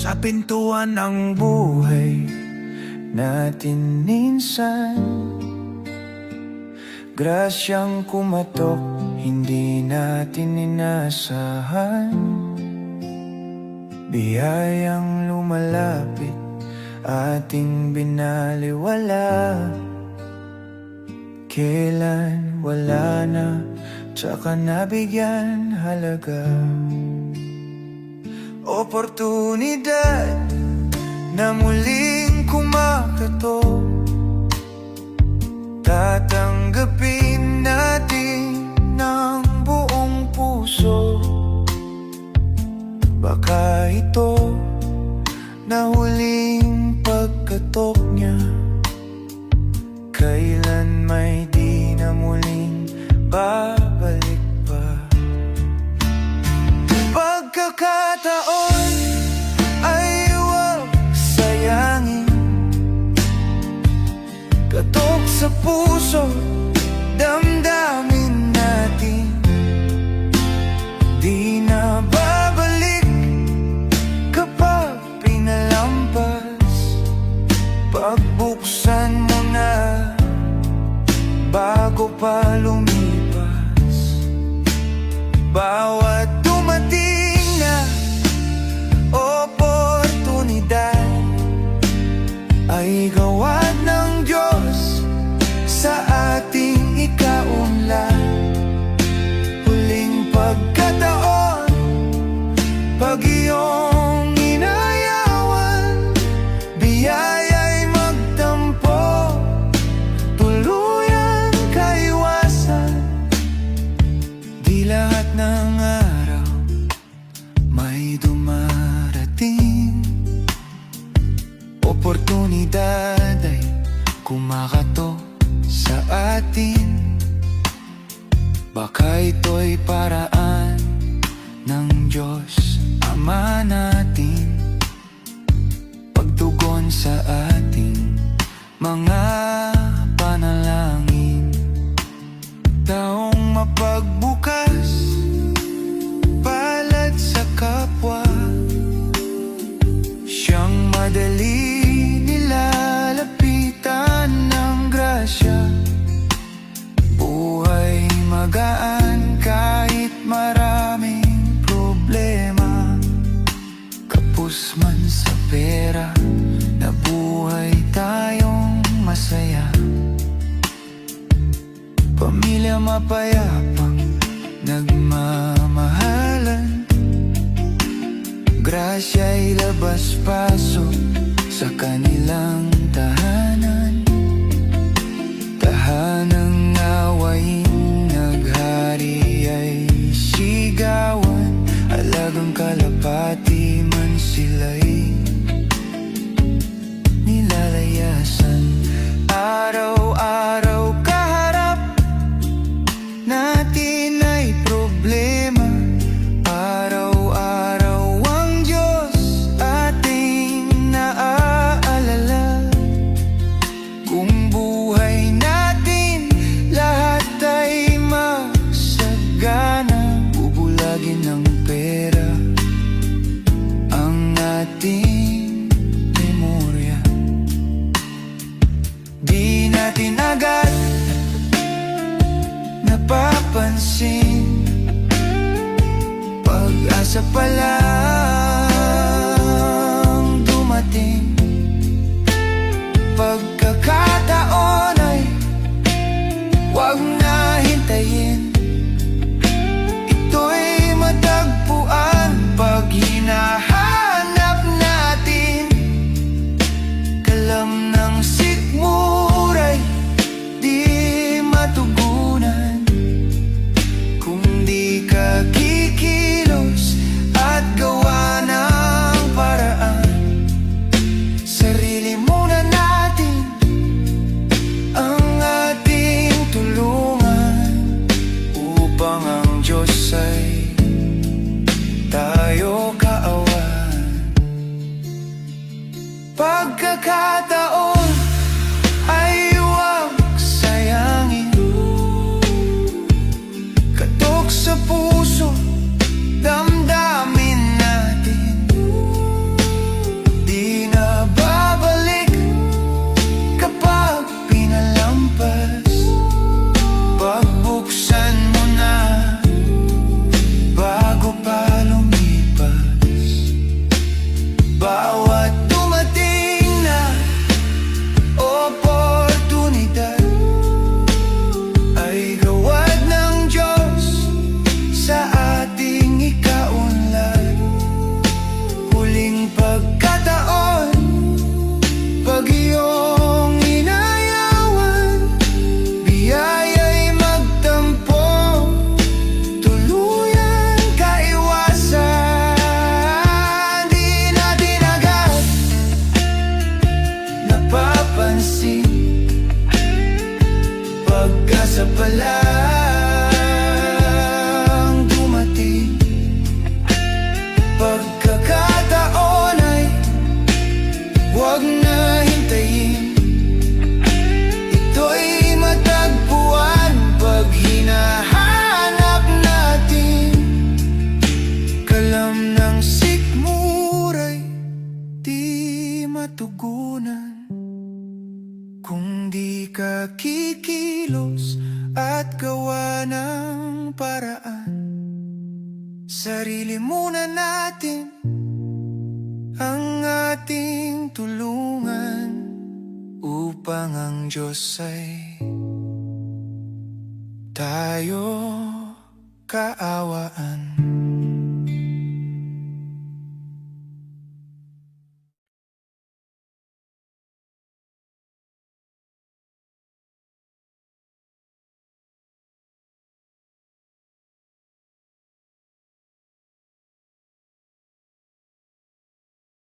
Sa pintuan ng buhay natin minsan, grasyang kumatok, hindi natin inasahan. Biyayang lumalapit, ating binaliwala. Kailan wala na, tsaka nabigyan halaga. Oportunidad na muling kumakatok, tatanggapin natin ng buong puso. Baka ito na huling pagkatok niya, kailan may di na muling babalik pa. Pagkakataon ay huwag sayangin, katok sa puso, damdamin natin. Di na babalik kapag pinalampas, pagbuksan mo na bago pa lumipas. Bawat dumating na oportunidad ay gawa ng Diyos sa ating ikaunlad. Huling pagkataon, pag iyong inayawan, biyaya'y magtampo, tuluyan kaiwasan. Di lahat ng araw may dumarating, oportunidad ay kumakatok sa atin. Baka ito'y paraan ng Diyos Ama natin, pagtugon sa ating mga panalangin. Taong mapagbukas, palad sa kapwa, siyang madali nilalapitan ng grasya. Buhay magaan kahit maraming problema, kapos man sa pera, nabuhay tayong masaya. Pamilya mapayapang nagmamahalan, grasya'y labas-pasok sa kanilang tahanan. Tahanang awayin, naghari ay sigawan, alagang kalapati man sila'y nilalayasan. Araw-araw kaharap natin ay problema, araw-araw ang Diyos ating naaalala. Kung buhay natin lahat ay masagana, bubulagin ng pera ang Bawat dumating na oportunidad ay gawad ng Diyos sa ating ikaunlad. Huling pagkataon, pag iyong inayawan, biyaya'y magtampo, tuluyan kaiwasan. Di natin agad napapansin pagkasa pa lang dumating. Pagkakataon ay huwag na hintayin, ito'y matagpuan pag hinahanap natin. Kalam ng sikmura'y di matugunan kung di ka kikilos at gawa ng paraan. Sarili muna natin ang ating tulungan upang ang Diyos ay tayo kaawaan.